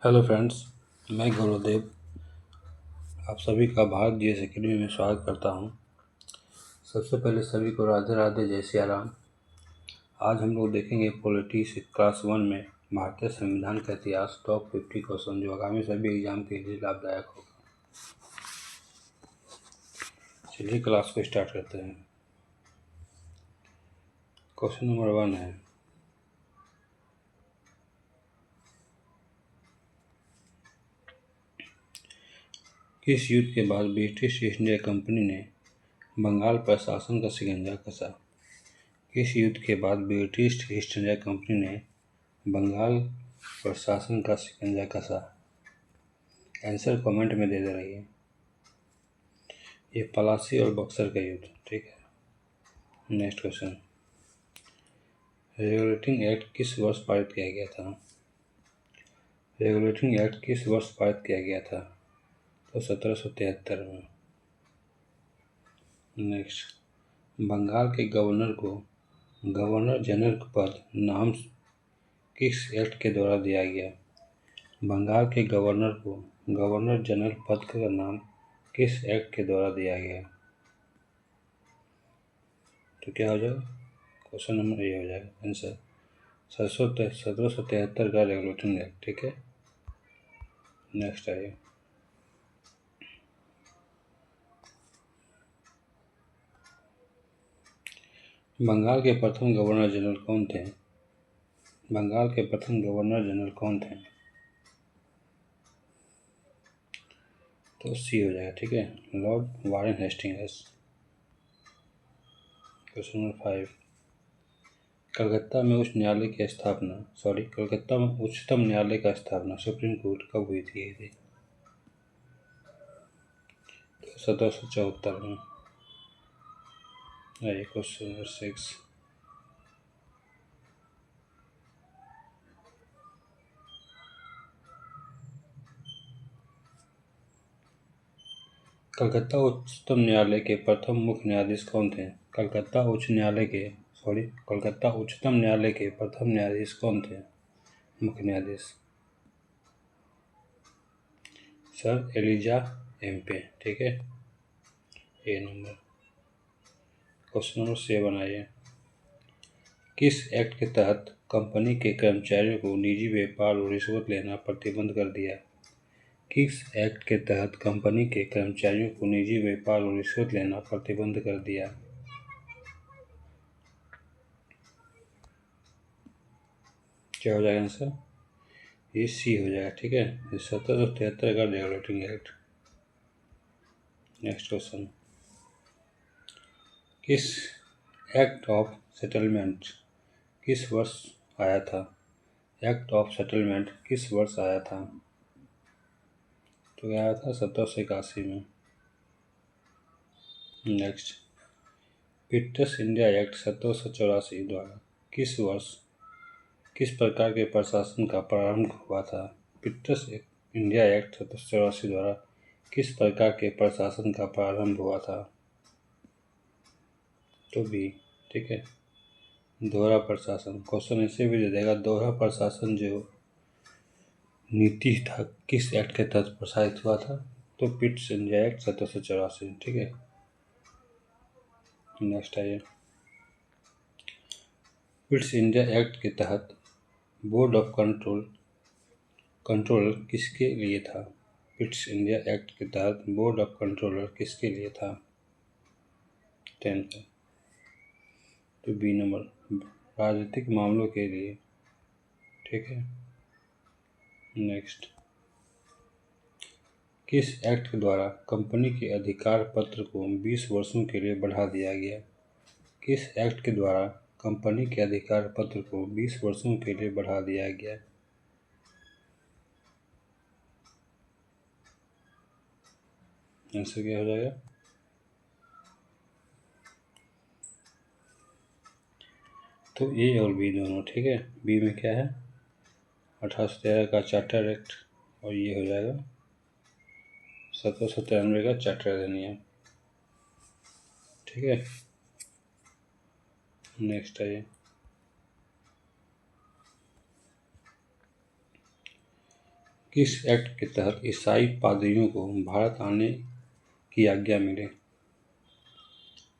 Hello friends, मैं गौरवदेव आप सभी का भारत जीएस एकेडमी में स्वागत करता हूं। सबसे पहले सभी को राधे राधे, जय सिया राम। आज हम लोग देखेंगे पॉलिटी क्लास 1 में भारतीय संविधान का इतिहास टॉप 50 क्वेश्चन, जो आगामी सभी एग्जाम के लिए लाभदायक होगा। चलिए क्लास को स्टार्ट करते हैं। क्वेश्चन नंबर 1 है, किस युद्ध के बाद ब्रिटिश ईस्ट इंडिया कंपनी ने बंगाल पर शासन का शिकंजा कसा? किस युद्ध के बाद ब्रिटिश ईस्ट इंडिया कंपनी ने बंगाल पर शासन का शिकंजा कसा? आंसर कमेंट में दे रही है। ये पलासी और बक्सर का युद्ध, ठीक है। नेक्स्ट क्वेश्चन, रेगुलेटिंग एक्ट किस वर्ष पारित किया गया था? रेगुलेटिंग एक्ट किस वर्ष पारित किया गया था? तो 1773 में। नेक्स्ट, बंगाल के गवर्नर को गवर्नर जनरल पद नाम किस एक्ट के द्वारा दिया गया? बंगाल के गवर्नर को गवर्नर जनरल पद का नाम किस एक्ट के द्वारा दिया गया? तो क्या हो जाएगा? क्वेश्चन नंबर ए हो जाएगा आंसर 1773 का रेगुलेटिंग एक्ट, ठीक है। नेक्स्ट आइए, बंगाल के प्रथम गवर्नर जनरल कौन थे? बंगाल के प्रथम गवर्नर जनरल कौन थे? तो सी हो जाएगा, ठीक है, Lord Warren Hastings. Question number 5, Calcutta में कलकत्ता में उच्चतम न्यायालय का स्थापना सुप्रीम कोर्ट कब हुई थी? 1774 में। आइए क्वेश्चन नंबर 6, कलकत्ता उच्चतम न्यायालय के प्रथम मुख्य न्यायाधीश कौन थे? कलकत्ता उच्चतम न्यायालय के प्रथम न्यायाधीश कौन थे? मुख्य न्यायाधीश सर एलिजा एम्पे, ठीक है, ए नंबर। क्वेश्चन नंबर 7 आइए, किस एक्ट के तहत कंपनी के कर्मचारियों को निजी व्यापार और रिश्वत लेना प्रतिबंध कर दिया? किस एक्ट के तहत कंपनी के कर्मचारियों को निजी व्यापार और रिश्वत लेना प्रतिबंध कर दिया? क्या हो जाएगा आंसर? ये सी हो जाएगा, ठीक है, 1773 का रेगुलेटिंग एक्ट। नेक्स्ट क्वेश्चन, किस एक्ट ऑफ सेटलमेंट किस वर्ष आया था? एक्ट ऑफ सेटलमेंट किस वर्ष आया था? तो आया था 1781 में। नेक्स्ट, पिट्स इंडिया एक्ट 1784 द्वारा किस प्रकार के प्रशासन का प्रारंभ हुआ था? पिट्स इंडिया एक्ट 1784 द्वारा किस प्रकार के प्रशासन का प्रारंभ हुआ था? तो भी, ठीक है, दोहरा प्रशासन। क्वेश्चन ऐसे भी दे देगा, दोहरा प्रशासन जो नीति था किस एक्ट के तहत प्रसारित हुआ था? तो पिट्स इंडिया एक्ट 1784, ठीक है। नेक्स्ट आइए, पिट्स इंडिया एक्ट के तहत बोर्ड ऑफ कंट्रोल किसके लिए था? पिट्स इंडिया एक्ट के तहत बोर्ड ऑफ कंट्रोलर किसके लिए था? 10 का। तो बी नंबर, राजनीतिक मामलों के लिए, ठीक है। नेक्स्ट, किस एक्ट के द्वारा कंपनी के अधिकार पत्र को 20 वर्षों के लिए बढ़ा दिया गया? किस एक्ट के द्वारा कंपनी के अधिकार पत्र को 20 वर्षों के लिए बढ़ा दिया गया? आंसर क्या हो जाएगा? तो ए और बी दोनों, ठीक है। बी में क्या है? 1813 का चार्टर एक्ट, और ये हो जाएगा 1793 का चार्टर अधिनियम, ठीक है। नेक्स्ट आइए, किस एक्ट के तहत ईसाई पादरियों को भारत आने की आज्ञा मिली?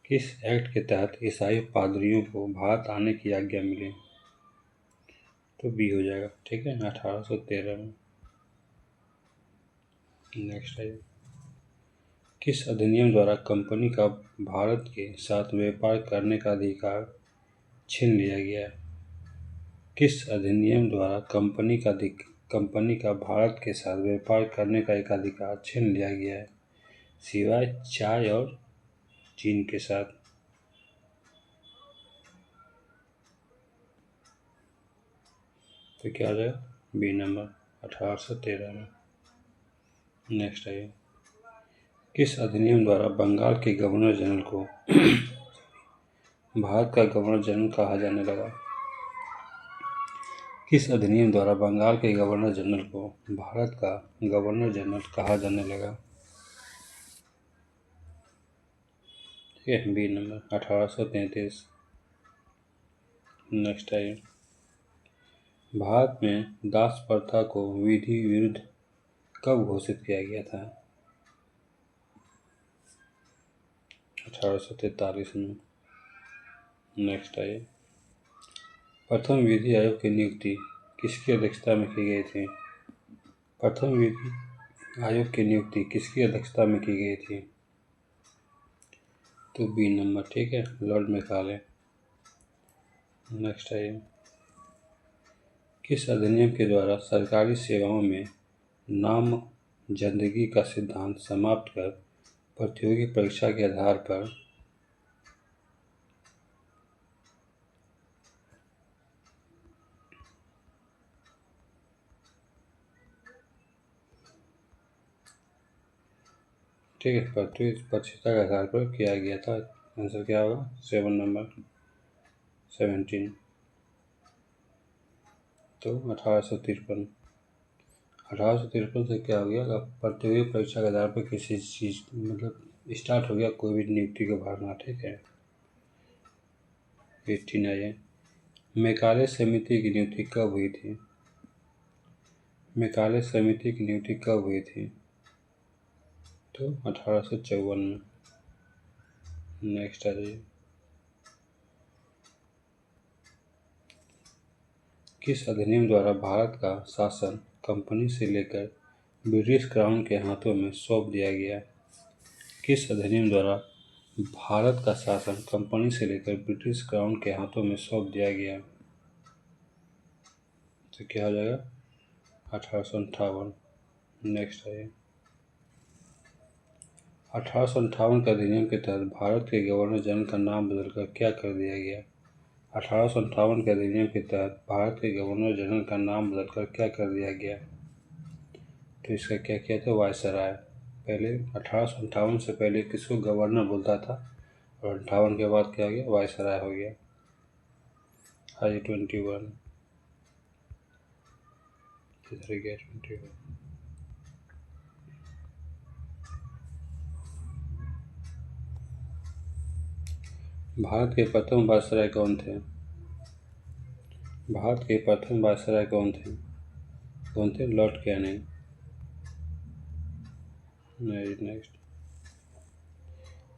किस एक्ट के तहत ईसाई पादरियों को भारत आने की आज्ञा मिली? तो बी हो जाएगा। ठीक है, 1813 में। नेक्स्ट है, किस अधिनियम द्वारा कंपनी का भारत के साथ व्यापार करने का अधिकार छीन लिया गया? किस अधिनियम द्वारा कंपनी का भारत के साथ व्यापार करने का एक अधिकार छीन लिया गया है, सिवाय चाय और चीन के साथ? तो क्या आ जाएगा? बी नंबर, 1813 में। नेक्स्ट है, किस अधिनियम द्वारा बंगाल के गवर्नर जनरल को भारत का गवर्नर जनरल कहा जाने लगा? किस अधिनियम द्वारा बंगाल के गवर्नर जनरल को भारत का गवर्नर जनरल कहा जाने लगा? ठीक है, बी नंबर, 1833। नेक्स्ट है, भारत में दास प्रथा को विधि विरुद्ध कब घोषित किया गया था? 1843 में। नेक्स्ट है, प्रथम विधि आयोग की नियुक्ति किसकी अध्यक्षता में की गई थी? प्रथम विधि आयोग की नियुक्ति किसकी अध्यक्षता में की गई थी? तो बी नंबर, ठीक है, लॉर्ड मेकाले। नेक्स्ट है, किस अधिनियम के द्वारा सरकारी सेवाओं में नामजदगी का सिद्धांत समाप्त कर प्रतियोगी परीक्षा के आधार पर ठीक है, प्रतियोगी परीक्षा के आधार पर किया गया था? आंसर क्या होगा? 7 नंबर, 17। तो 1853। 1853 से क्या हो गया? प्रतियोगी परीक्षा के आधार पर किसी चीज़ मतलब स्टार्ट हो गया कोई भी नियुक्ति को भरना। ठीक है, 18 है, मेकाले समिति की नियुक्ति कब हुई थी? मेकाले समिति की नियुक्ति कब हुई थी? तो 1854 में। नेक्स्ट आ जाइए, किस अधिनियम द्वारा भारत का शासन कंपनी से लेकर ब्रिटिश क्राउन के हाथों में सौंप दिया गया? किस अधिनियम द्वारा भारत का शासन कंपनी से लेकर ब्रिटिश क्राउन के हाथों में सौंप दिया गया? तो क्या हो जाएगा? 1858। नेक्स्ट है, 1858 के अधिनियम के तहत भारत के गवर्नर जनरल का नाम बदलकर क्या कर दिया गया? 1858 के अधिनियम के तहत भारत के गवर्नर जनरल का नाम बदलकर क्या कर दिया गया? तो इसका क्या किया था? वायसराय। पहले 1858 से पहले किसको गवर्नर बोलता था और 58 के बाद क्या हो गया? वायसराय हो गया। आज 21 किधर गया? 21। भारत के प्रथम वायसराय कौन थे? भारत के प्रथम वायसराय कौन थे? कौन थे? Lord Canning. नेक्स्ट,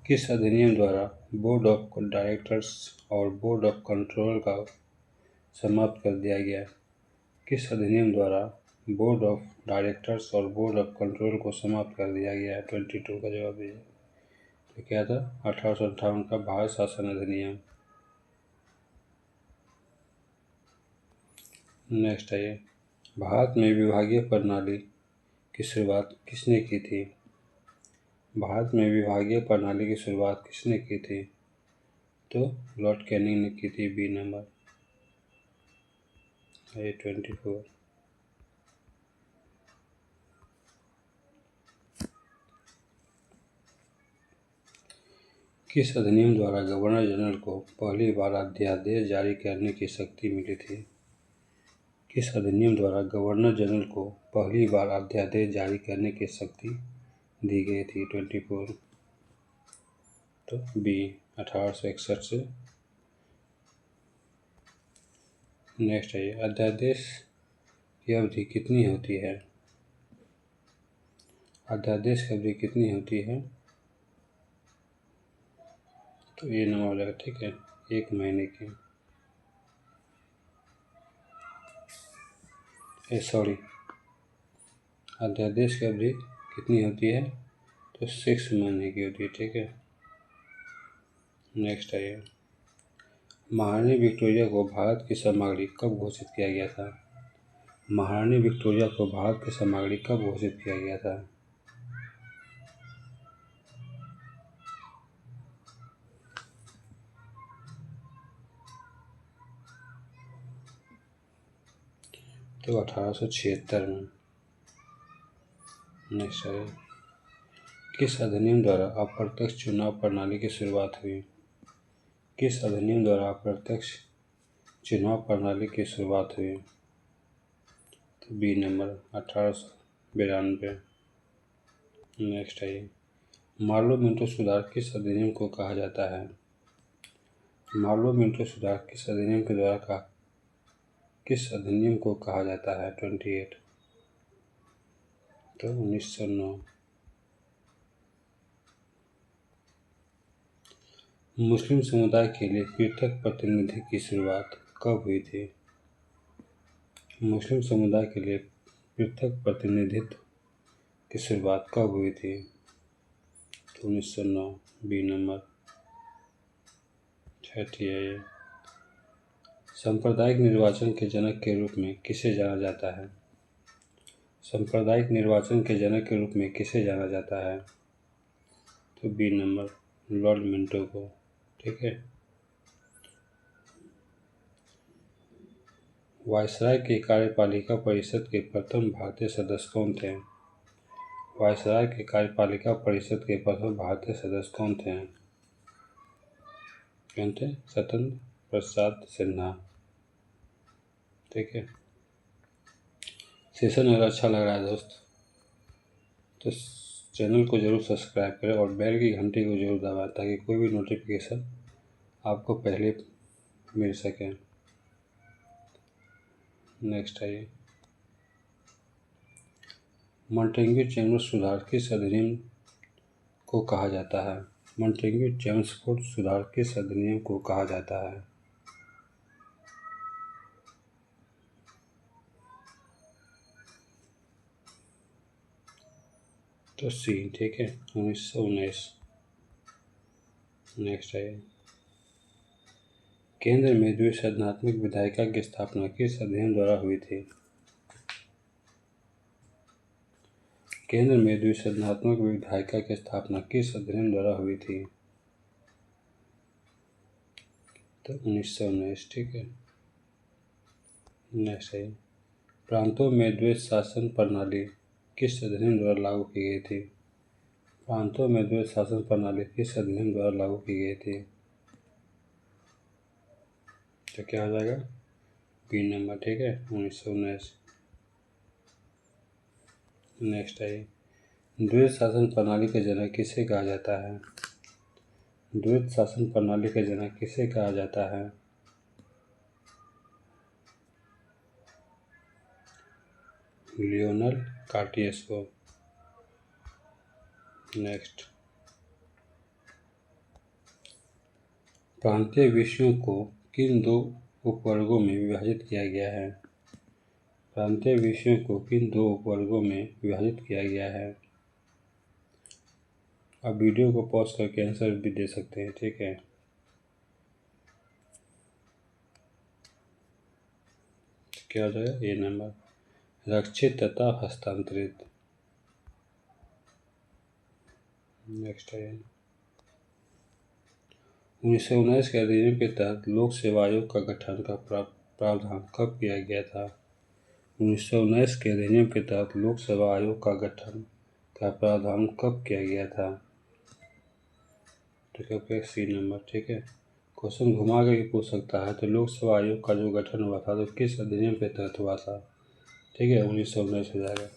किस अधिनियम द्वारा बोर्ड ऑफ डायरेक्टर्स और बोर्ड ऑफ कंट्रोल का समाप्त कर दिया गया? किस अधिनियम द्वारा बोर्ड ऑफ डायरेक्टर्स और बोर्ड ऑफ कंट्रोल को समाप्त कर दिया गया? 22 का जवाब दीजिए। तो क्या था? 1858 का भारत शासन अधिनियम। नेक्स्ट है, भारत में विभागीय प्रणाली की शुरुआत किसने की थी? भारत में विभागीय प्रणाली की शुरुआत किसने की थी? तो लॉर्ड कैनिंग ने की थी। B number, 24। किस अधिनियम द्वारा गवर्नर जनरल को पहली बार अध्यादेश जारी करने की शक्ति मिली थी? किस अधिनियम द्वारा गवर्नर जनरल को पहली बार अध्यादेश जारी करने की शक्ति दी गई थी? 24। तो बी, 1861 से। नेक्स्ट है, अध्यादेश की अवधि कितनी होती है? अध्यादेश की अवधि कितनी होती है? तो ये नंबर हो जाएगा, ठीक है, 1 महीने की। सॉरी, अध्यादेश की अवधि कितनी होती है? तो 6 महीने की होती है, ठीक है। नेक्स्ट आइए, महारानी विक्टोरिया को भारत की सम्राज्ञी कब घोषित किया गया था? महारानी विक्टोरिया को भारत की सम्राज्ञी कब घोषित किया गया था? तो 1876 में। नेक्स्ट है, किस अधिनियम द्वारा अप्रत्यक्ष चुनाव प्रणाली की शुरुआत हुई? किस अधिनियम द्वारा अप्रत्यक्ष चुनाव प्रणाली की शुरुआत हुई? तो बी नंबर, 1892। नेक्स्ट है, मार्लो मिंटो सुधार किस अधिनियम को कहा जाता है? मार्लो मिंटो सुधार किस अधिनियम के द्वारा किस अधिनियम को कहा जाता है? 28। तो 1909। मुस्लिम समुदाय के लिए पृथक प्रतिनिधि की शुरुआत कब हुई थी? मुस्लिम समुदाय के लिए पृथक प्रतिनिधित्व की शुरुआत कब हुई थी? तो 1909, बी नंबर। छठी है ये, सांप्रदायिक निर्वाचन के जनक के रूप में किसे जाना जाता है? सांप्रदायिक निर्वाचन के जनक के रूप में किसे जाना जाता है? तो बी नंबर, लॉर्ड मिंटो को, ठीक है। वायसराय की कार्यपालिका परिषद के प्रथम भारतीय सदस्य कौन थे? वायसराय की कार्यपालिका परिषद के प्रथम भारतीय सदस्य कौन थे? कौन थे? सत्येंद्र प्रसाद सिन्हा, ठीक है। सेशन अगर अच्छा लग रहा है दोस्त तो चैनल को जरूर सब्सक्राइब करें और बेल की घंटी को जरूर दबाएं ताकि कोई भी नोटिफिकेशन आपको पहले मिल सके। नेक्स्ट आइए, मॉन्टेग्यू चेम्बर्स सुधार किस अधिनियम को कहा जाता है? मॉन्टेग्यू चेम्बर्स सुधार किस अधिनियम को कहा जाता है? तो सी, ठीक है, 1919। नेक्स्ट है, केंद्र में द्विसदनात्मक विधायिका की स्थापना किस अधिनियम द्वारा हुई थी? केंद्र में द्विसदनात्मक विधायिका की स्थापना किस अधिनियम द्वारा हुई थी? तो 1919, ठीक है। नेक्स्ट है, प्रांतों में द्वैत शासन प्रणाली किस अधिनियम द्वारा लागू की गई थी? प्रांतों में द्वैत शासन प्रणाली किस अधिनियम द्वारा लागू की गई थी? तो क्या हो जाएगा? बी नंबर, ठीक है, 1919। नेक्स्ट है, द्वैत शासन प्रणाली के जनक किसे कहा जाता है? द्वैत शासन प्रणाली के जनक किसे कहा जाता है? लियोनल कार्टियस को। नेक्स्ट, प्रांतीय विषयों को किन दो उपवर्गों में विभाजित किया गया है? प्रांतीय विषयों को किन दो उपवर्गों में विभाजित किया गया है? आप वीडियो को पॉज करके आंसर भी दे सकते हैं, ठीक है। क्या हो जाएगा? ये नंबर, रक्षित तथा हस्तांतरित। नेक्स्ट है, 1919 के अधिनियम के तहत लोक सेवा आयोग का गठन का प्रावधान कब किया गया था? 1919 के अधिनियम के तहत लोक सेवा आयोग का गठन का प्रावधान कब किया गया था? तो क्या होगा? सी नंबर, ठीक है। क्वेश्चन घुमा के भी पूछ सकता है, तो लोक सेवा आयोग का जो गठन हुआ था तो किस अधिनियम के तहत हुआ था? ठीक है, 1919 हो जाएगा।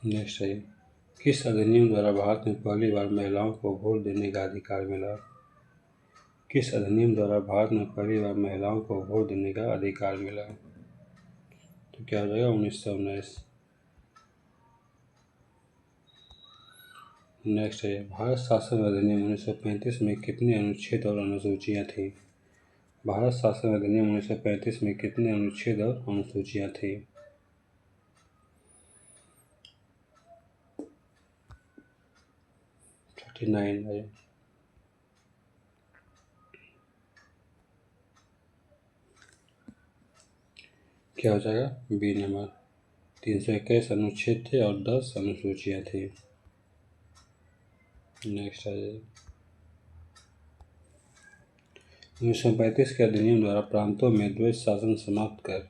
नेक्स्ट है, किस अधिनियम द्वारा भारत में पहली बार महिलाओं को वोट देने का अधिकार मिला? किस अधिनियम द्वारा भारत में पहली बार महिलाओं को वोट देने का अधिकार मिला? तो क्या हो जाएगा 1919। नेक्स्ट है भारत शासन अधिनियम 1935 में कितने अनुच्छेद और अनुसूचियाँ थी। भारत शासन अधिनियम 1935 में कितने अनुच्छेद और अनुसूचियाँ थी। 39 है। क्या हो जाएगा बी नंबर। 321 अनुच्छेद थे और 10 अनुसूचियाँ थी। नेक्स्ट आ जाइए। 1935 के अधिनियम द्वारा प्रांतों में द्वैत शासन समाप्त कर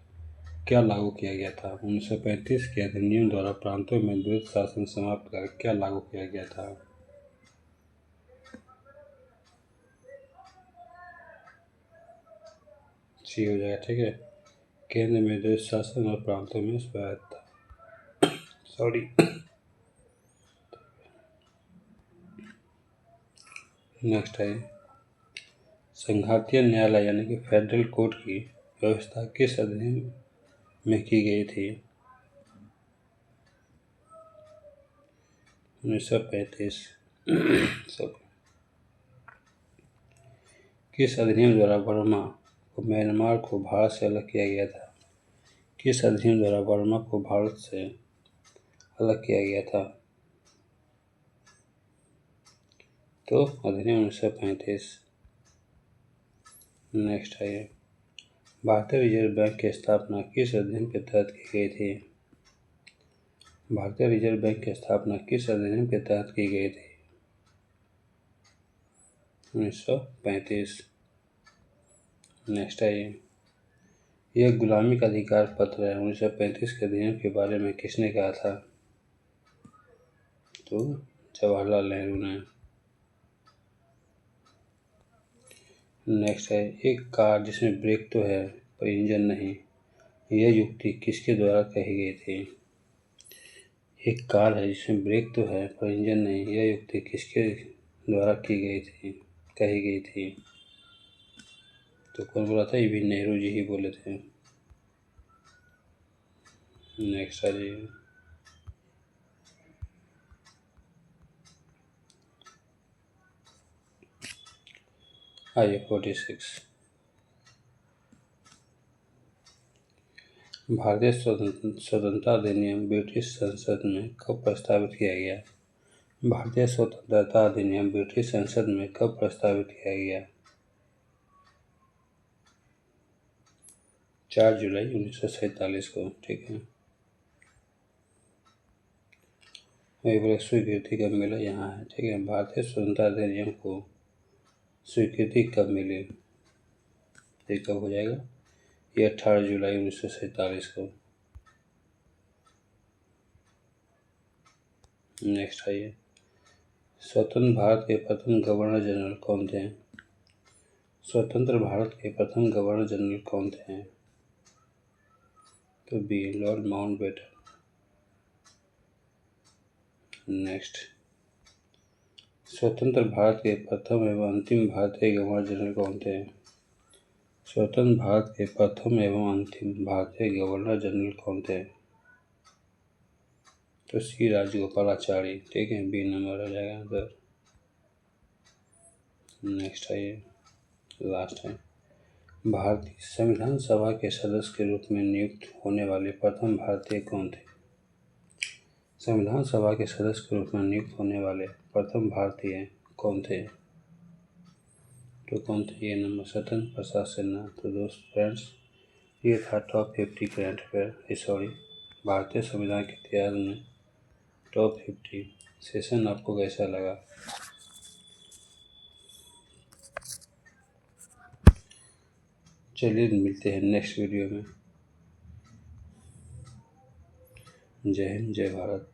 क्या लागू किया गया था। 1935 के अधिनियम द्वारा प्रांतों में द्वैत शासन समाप्त कर क्या लागू किया गया था। सी हो जाएगा। ठीक है, केंद्र में द्वैत शासन और प्रांतों में स्वायत्तता। सॉरी। नेक्स्ट है संघातीय न्यायालय यानी कि फेडरल कोर्ट की व्यवस्था किस अधिनियम में की गई थी। 1935। किस अधिनियम द्वारा बर्मा को म्यांमार को भारत से अलग किया गया था। किस अधिनियम द्वारा बर्मा को भारत से अलग किया गया था। तो अधिनियम 1935। नेक्स्ट है भारतीय रिजर्व बैंक की स्थापना किस अधिनियम के तहत की गई थी। भारतीय रिजर्व बैंक की स्थापना किस अधिनियम के तहत की गई थी। 1935। नेक्स्ट है यह गुलामी का अधिकार पत्र है 1935 के अधिनियम के बारे में किसने कहा था। तो जवाहरलाल नेहरू ने। नेक्स्ट है एक कार जिसमें ब्रेक तो है पर इंजन नहीं, यह युक्ति किसके द्वारा कही गई थी। एक कार है जिसमें ब्रेक तो है पर इंजन नहीं, यह युक्ति किसके द्वारा की गई थी, कही गई थी। तो कौन बोला था, ये भी नेहरू जी ही बोले थे। नेक्स्ट आ जाइए। आइए 46। भारतीय स्वतंत्रता अधिनियम ब्रिटिश संसद में कब प्रस्तावित किया गया। भारतीय स्वतंत्रता अधिनियम ब्रिटिश संसद में कब प्रस्तावित किया गया। 4 जुलाई 1947 को। ठीक है, वही बोले स्वीकृति कब मिला, यहाँ है। ठीक है, भारतीय स्वतंत्रता अधिनियम को स्वीकृति कब मिली, ये कब हो जाएगा, ये 18 जुलाई 1947 को। नेक्स्ट आइए स्वतंत्र भारत के प्रथम गवर्नर जनरल कौन थे। स्वतंत्र भारत के प्रथम गवर्नर जनरल कौन थे। तो बी लॉर्ड माउंटबेटन। नेक्स्ट स्वतंत्र भारत के प्रथम एवं अंतिम भारतीय गवर्नर जनरल कौन थे। स्वतंत्र भारत के प्रथम एवं अंतिम भारतीय गवर्नर जनरल कौन थे। तो सी राजगोपालाचारी। ठीक है, बी नंबर हो जाएगा आंसर। नेक्स्ट आइए लास्ट है भारतीय संविधान सभा के सदस्य के रूप में नियुक्त होने वाले प्रथम भारतीय कौन थे। संविधान सभा के सदस्य के रूप में नियुक्त होने वाले प्रथम भारतीय कौन थे। तो कौन थे, ये नंबर स्वतंत्र प्रसाद सिन्हा। तो दोस्त फ्रेंड्स, ये था टॉप 50 करंट अफेयर, सॉरी भारतीय संविधान के इतिहास में टॉप 50। सेशन आपको कैसा लगा। चलिए मिलते हैं नेक्स्ट वीडियो में। जय हिंद, जय भारत।